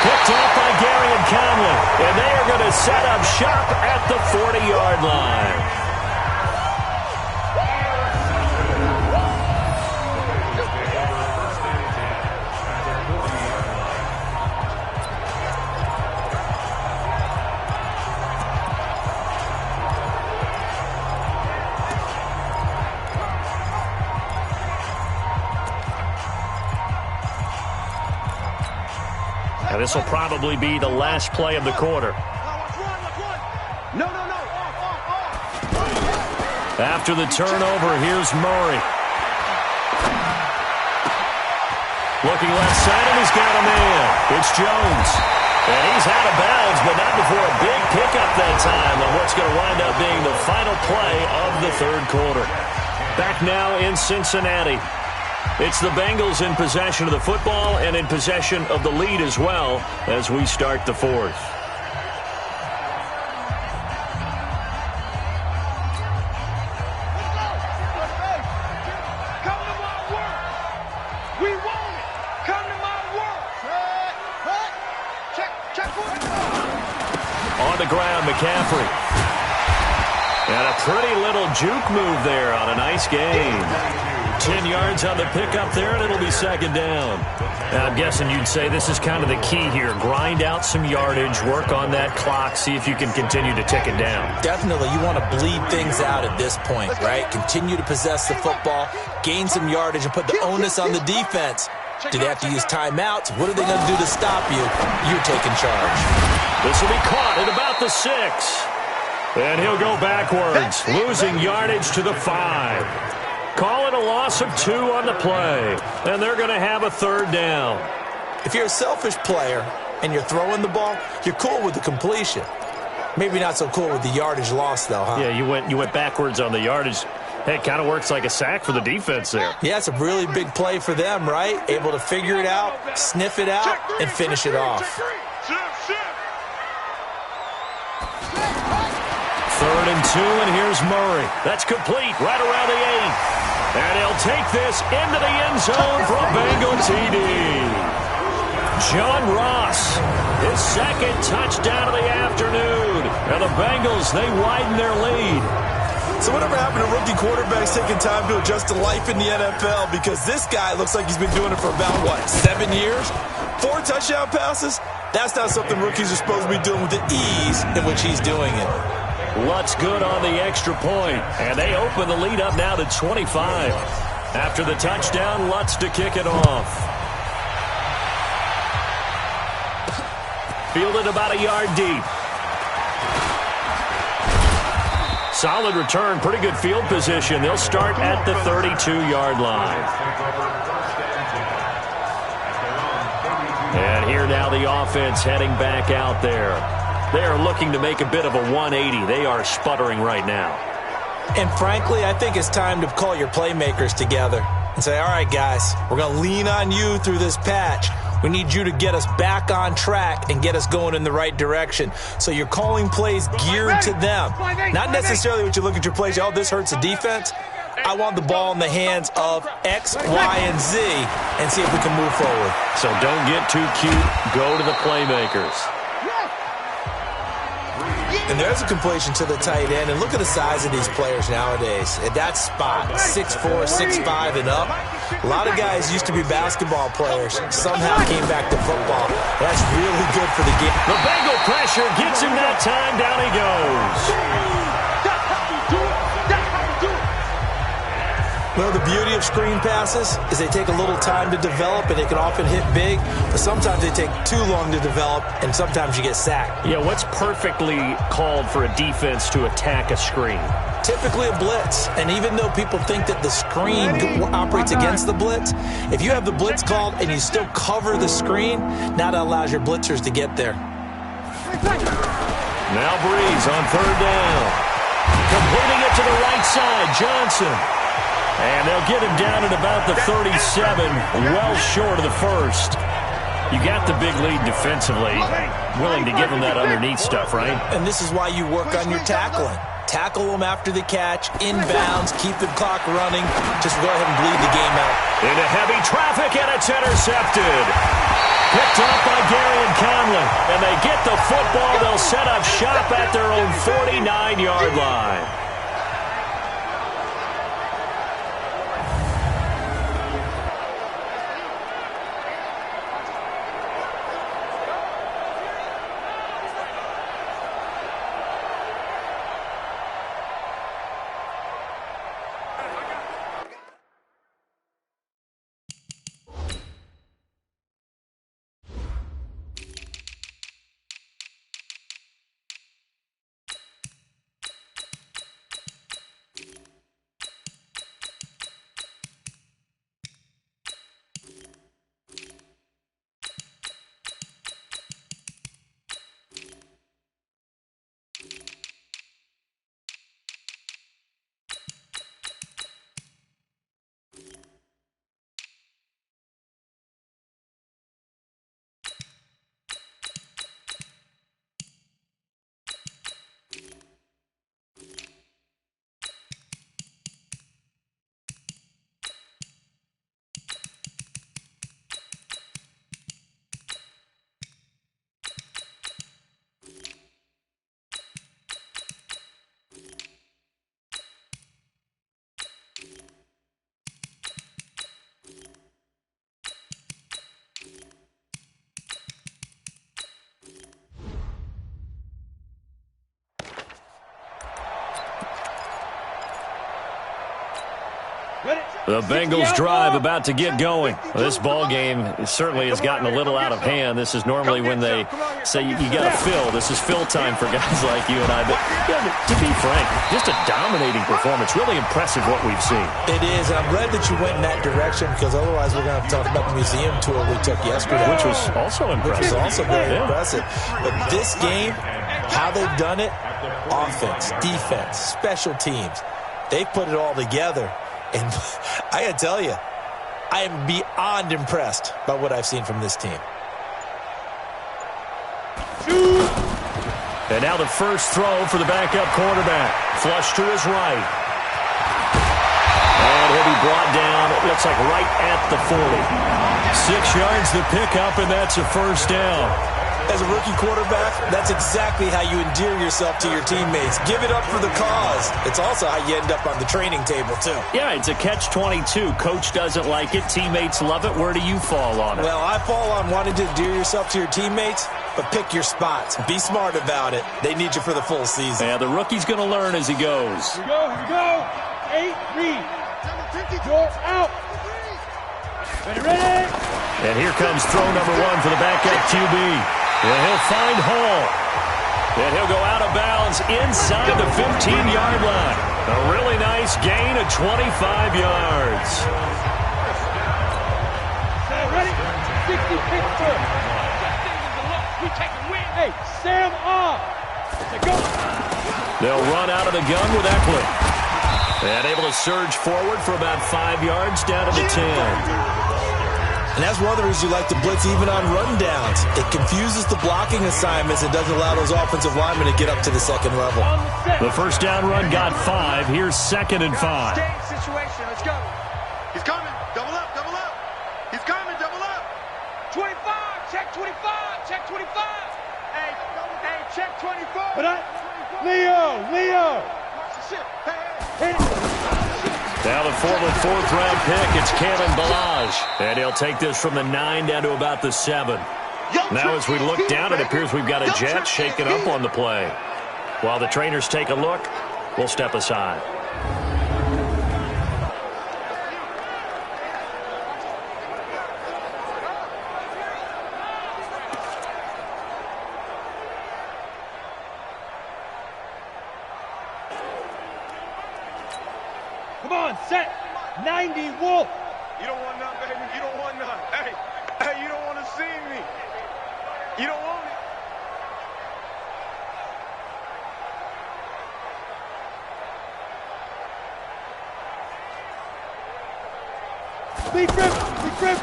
Picked off by Gary and Conley. And they are going to set up shop at the 40-yard line. Now, this will probably be the last play of the quarter. After the turnover, here's Murray. Looking left side, and he's got a man. It's Jones. And he's out of bounds, but not before a big pickup that time on what's going to wind up being the final play of the third quarter. Back now in Cincinnati. It's the Bengals in possession of the football and in possession of the lead as well as we start the fourth. On the ground, McCaffery. And a pretty little juke move there on a nice game. 10 yards on the pickup there, and it'll be second down. Now, I'm guessing you'd say this is kind of the key here. Grind out some yardage, work on that clock, see if you can continue to tick it down. Definitely, you want to bleed things out at this point, right? Continue to possess the football, gain some yardage, and put the onus on the defense. Do they have to use timeouts? What are they going to do to stop you? You're taking charge. This will be caught at about the 6. And he'll go backwards, losing yardage to the 5. Call it a loss of 2 on the play, and they're going to have a third down. If you're a selfish player and you're throwing the ball, you're cool with the completion. Maybe not so cool with the yardage loss, though, huh? Yeah, you went backwards on the yardage. Hey, it kind of works like a sack for the defense there. Yeah, it's a really big play for them, right? Able to figure it out, sniff it out, and finish it off. 3rd and 2, and here's Murray. That's complete right around the 8. And he'll take this into the end zone for a Bengal TD. John Ross, his second touchdown of the afternoon. And the Bengals, they widen their lead. So whatever happened to rookie quarterbacks taking time to adjust to life in the NFL? Because this guy looks like he's been doing it for about, 7 years? 4 touchdown passes? That's not something rookies are supposed to be doing with the ease in which he's doing it. Lutz good on the extra point, and they open the lead up now to 25. After the touchdown, Lutz to kick it off. Fielded about a yard deep. Solid return, pretty good field position. They'll start at the 32-yard line. And here now the offense heading back out there. They are looking to make a bit of a 180. They are sputtering right now. And frankly, I think it's time to call your playmakers together and say, all right, guys, we're going to lean on you through this patch. We need you to get us back on track and get us going in the right direction. So you're calling plays geared to them. Not necessarily what you look at your plays, oh, this hurts the defense. I want the ball in the hands of X, Y, and Z and see if we can move forward. So don't get too cute. Go to the playmakers. And there's a completion to the tight end. And look at the size of these players nowadays. At that spot, 6'4", 6'5", and up. A lot of guys used to be basketball players. Somehow came back to football. That's really good for the game. The Bengal pressure gets him that time. Down he goes. Well, the beauty of screen passes is they take a little time to develop, and they can often hit big, but sometimes they take too long to develop, and sometimes you get sacked. Yeah, what's perfectly called for a defense to attack a screen? Typically a blitz, and even though people think that the screen operates against the blitz, if you have the blitz called and you still cover the screen, now that allows your blitzers to get there. Now Brees on 3rd down. Completing it to the right side, Johnson. And they'll get him down at about the 37, well short of the first. You got the big lead defensively. Willing to give him that underneath stuff, right? And this is why you work on your tackling. Tackle them after the catch, inbounds, keep the clock running. Just go ahead and bleed the game out. Into heavy traffic, and it's intercepted. Picked off by Gary and Conley. And they get the football. They'll set up shop at their own 49-yard line. The Bengals drive about to get going. This ball game certainly has gotten a little out of hand. This is normally when they say you got to fill. This is fill time for guys like you and I. But yeah, to be frank, just a dominating performance. Really impressive what we've seen. It is, and I'm glad that you went in that direction because otherwise we're going to have to talk about the museum tour we took yesterday. Which was also impressive. Which was also very impressive. But this game, how they've done it, offense, defense, special teams, they've put it all together. And I got to tell you, I am beyond impressed by what I've seen from this team. And now the first throw for the backup quarterback. Flush to his right. And he'll be brought down, it looks like right at the 40. 6 yards to pick up, and that's a first down. As a rookie quarterback, that's exactly how you endear yourself to your teammates. Give it up for the cause. It's also how you end up on the training table, too. Yeah, it's a catch-22. Coach doesn't like it. Teammates love it. Where do you fall on it? Well, I fall on wanting to endear yourself to your teammates, but pick your spots. Be smart about it. They need you for the full season. Yeah, the rookie's going to learn as he goes. Here we go. 8, read. You're out. Ready? And here comes throw number 1 for the backup QB. And he'll find Hall. And he'll go out of bounds inside the 15-yard line. A really nice gain of 25 yards. Ready? 60 Pittsburgh. We take a win. Hey, Sam off. Go. They'll run out of the gun with Eckler. And able to surge forward for about 5 yards down to the 10. And that's one of the reasons you like to blitz even on rundowns. It confuses the blocking assignments and doesn't allow those offensive linemen to get up to the second level. The first down run got 5. Here's 2nd and 5. Situation. Let's go. He's coming. Double up. Double up. He's coming. Double up. 25. Check 25. Check 25. Hey, check 24. But Leo. Hit it. Now the former 4th-round pick, it's Kalen Ballage. And he'll take this from the 9 down to about the 7. Now as we look down, it appears we've got a jet shaking up on the play. While the trainers take a look, we'll step aside. Come on, set. 90, Wolf. You don't want none, baby. You don't want none. Hey, you don't want to see me. You don't want it. Be Griffin.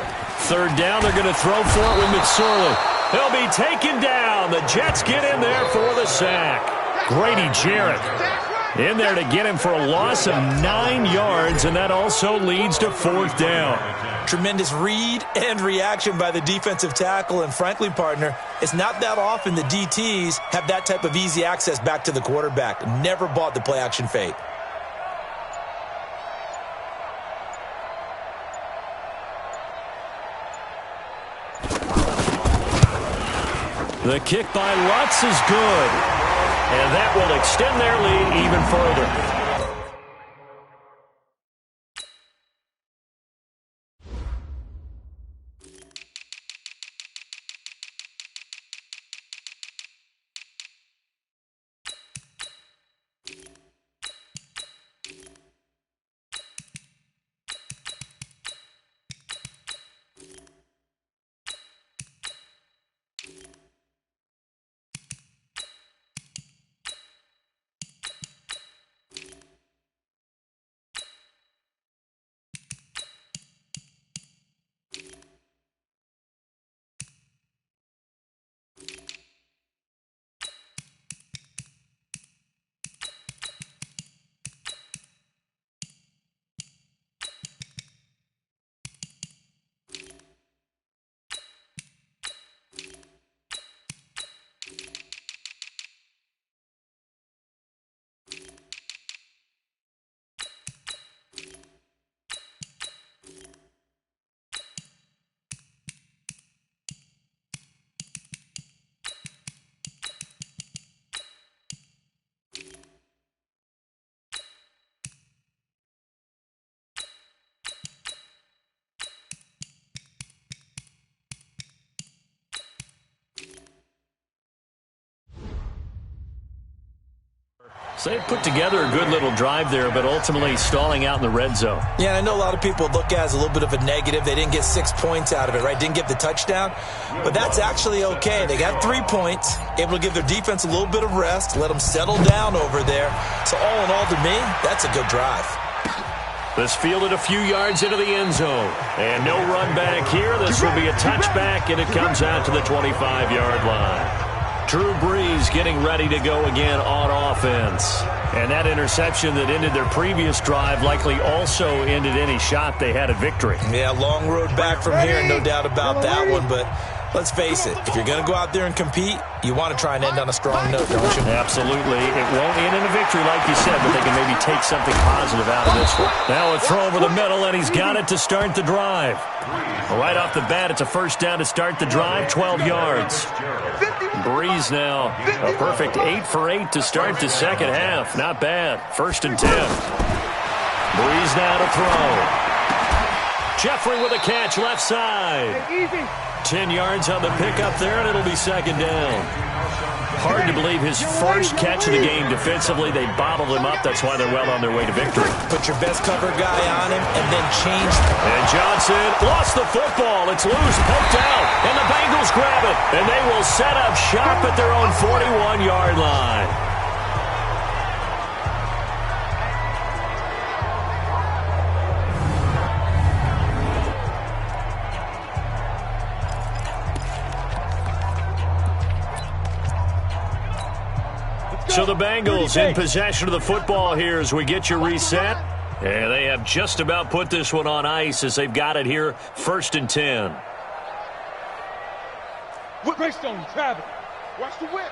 3rd down, they're going to throw for it with McSorley. He'll be taken down. The Jets get in there for the sack. Grady Jarrett in there to get him for a loss of 9 yards, and that also leads to 4th down. Tremendous read and reaction by the defensive tackle, and frankly, partner, it's not that often the DTs have that type of easy access back to the quarterback. Never bought the play-action fake. The kick by Lutz is good. And that will extend their lead even further. So they put together a good little drive there, but ultimately stalling out in the red zone. Yeah, I know a lot of people look at it as a little bit of a negative. They didn't get 6 points out of it, right? Didn't get the touchdown. But that's actually okay. They got 3 points, able to give their defense a little bit of rest, let them settle down over there. So all in all, to me, that's a good drive. This fielded a few yards into the end zone. And no run back here. This will be a touchback, and it comes out to the 25-yard line. Drew Brees getting ready to go again on offense. And that interception that ended their previous drive likely also ended any shot they had at victory. Yeah, long road back from here, no doubt about that one. But let's face it, if you're going to go out there and compete, you want to try and end on a strong note, don't you? Absolutely. It won't end in a victory like you said, but they can maybe take something positive out of this one. Now a throw over the middle, and he's got it to start the drive. Right off the bat, it's a first down to start the drive, 12 yards. Brees now a perfect 8 for 8 to start the second half. Not bad. 1st and 10. Brees now to throw. Jeffrey with a catch left side. 10 yards on the pickup there, and it'll be 2nd down. Hard to believe his first catch of the game defensively. They bottled him up. That's why they're well on their way to victory. Put your best cover guy on him and then change. And Johnson lost the football. It's loose, poked out, and the Bengals grab it. And they will set up shop at their own 41-yard line. So the Bengals in possession of the football here as we get you reset. And they have just about put this one on ice as they've got it here, 1st and 10. Great stone, Travis. Watch the whip.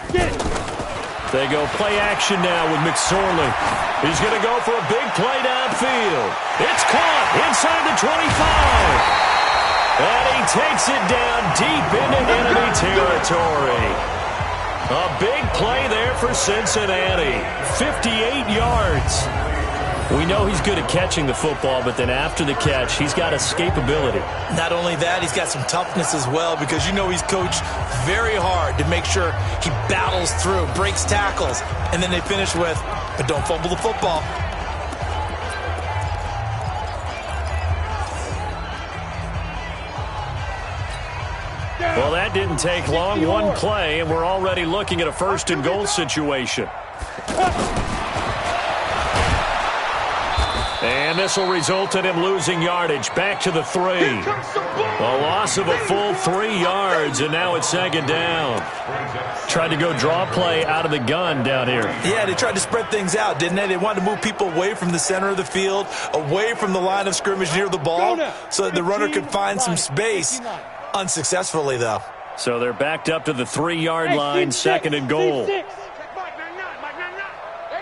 Get it. They go play action now with McSorley. He's going to go for a big play downfield. It's caught inside the 25. And he takes it down deep into enemy territory. A big play there for Cincinnati. 58 yards. We know he's good at catching the football, but then after the catch, he's got escapability. Not only that, he's got some toughness as well because you know he's coached very hard to make sure he battles through, breaks tackles, and then they finish with, but don't fumble the football. Well, that didn't take long. One play, and we're already looking at a 1st and goal situation. And this will result in him losing yardage. Back to the 3. A loss of a full 3 yards, and now it's 2nd down. Tried to go draw play out of the gun down here. Yeah, they tried to spread things out, didn't they? They wanted to move people away from the center of the field, away from the line of scrimmage near the ball, so that the runner could find some space. Unsuccessfully, though. So they're backed up to the 3-yard line, 2nd and goal. They're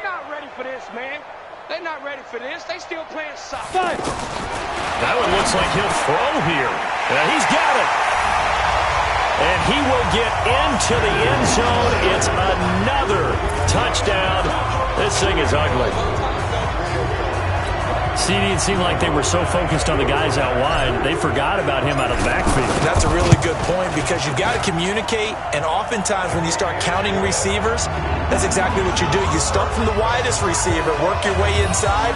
not ready for this, man. They're not ready for this. They still playing soccer. That one looks like he'll throw here. He's got it. And he will get into the end zone. It's another touchdown. This thing is ugly. CD, it seemed like they were so focused on the guys out wide, they forgot about him out of the backfield. That's a really good point because you've got to communicate, and oftentimes when you start counting receivers, that's exactly what you do. You start from the widest receiver, work your way inside.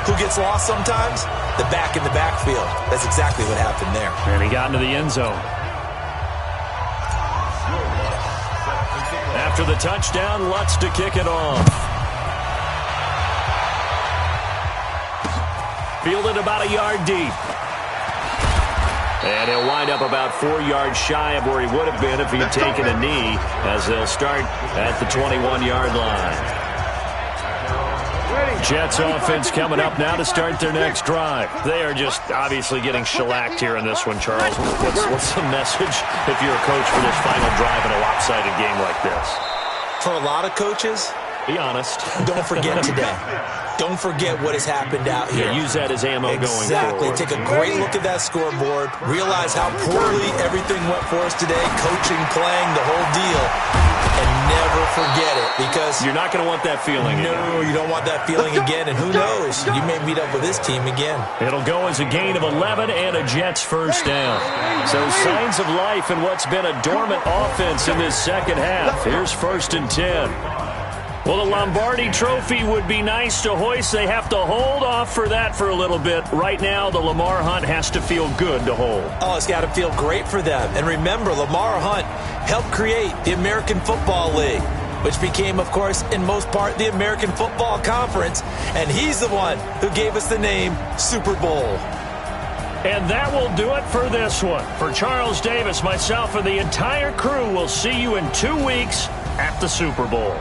Who gets lost sometimes? The back in the backfield. That's exactly what happened there. And he got into the end zone. After the touchdown, Lutz to kick it off. Fielded about a yard deep. And he'll wind up about 4 yards shy of where he would have been if he had taken a knee, as they'll start at the 21-yard line. Jets offense coming up now to start their next drive. They are just obviously getting shellacked here in this one, Charles. What's the message if you're a coach for this final drive in a lopsided game like this? For a lot of coaches, be honest. Don't forget today. Don't forget what has happened out here. Yeah, use that as ammo going forward. Exactly. Take a great look at that scoreboard. Realize how poorly everything went for us today. Coaching, playing, the whole deal. And never forget it because you're not going to want that feeling again. No, you don't want that feeling again. And who knows? You may meet up with this team again. It'll go as a gain of 11 and a Jets first down. So signs of life in what's been a dormant offense in this second half. Here's 1st and 10. Well, the Lombardi Trophy would be nice to hoist. They have to hold off for that for a little bit. Right now, the Lamar Hunt has to feel good to hold. Oh, it's got to feel great for them. And remember, Lamar Hunt helped create the American Football League, which became, of course, in most part, the American Football Conference. And he's the one who gave us the name Super Bowl. And that will do it for this one. For Charles Davis, myself, and the entire crew, we'll see you in 2 weeks at the Super Bowl.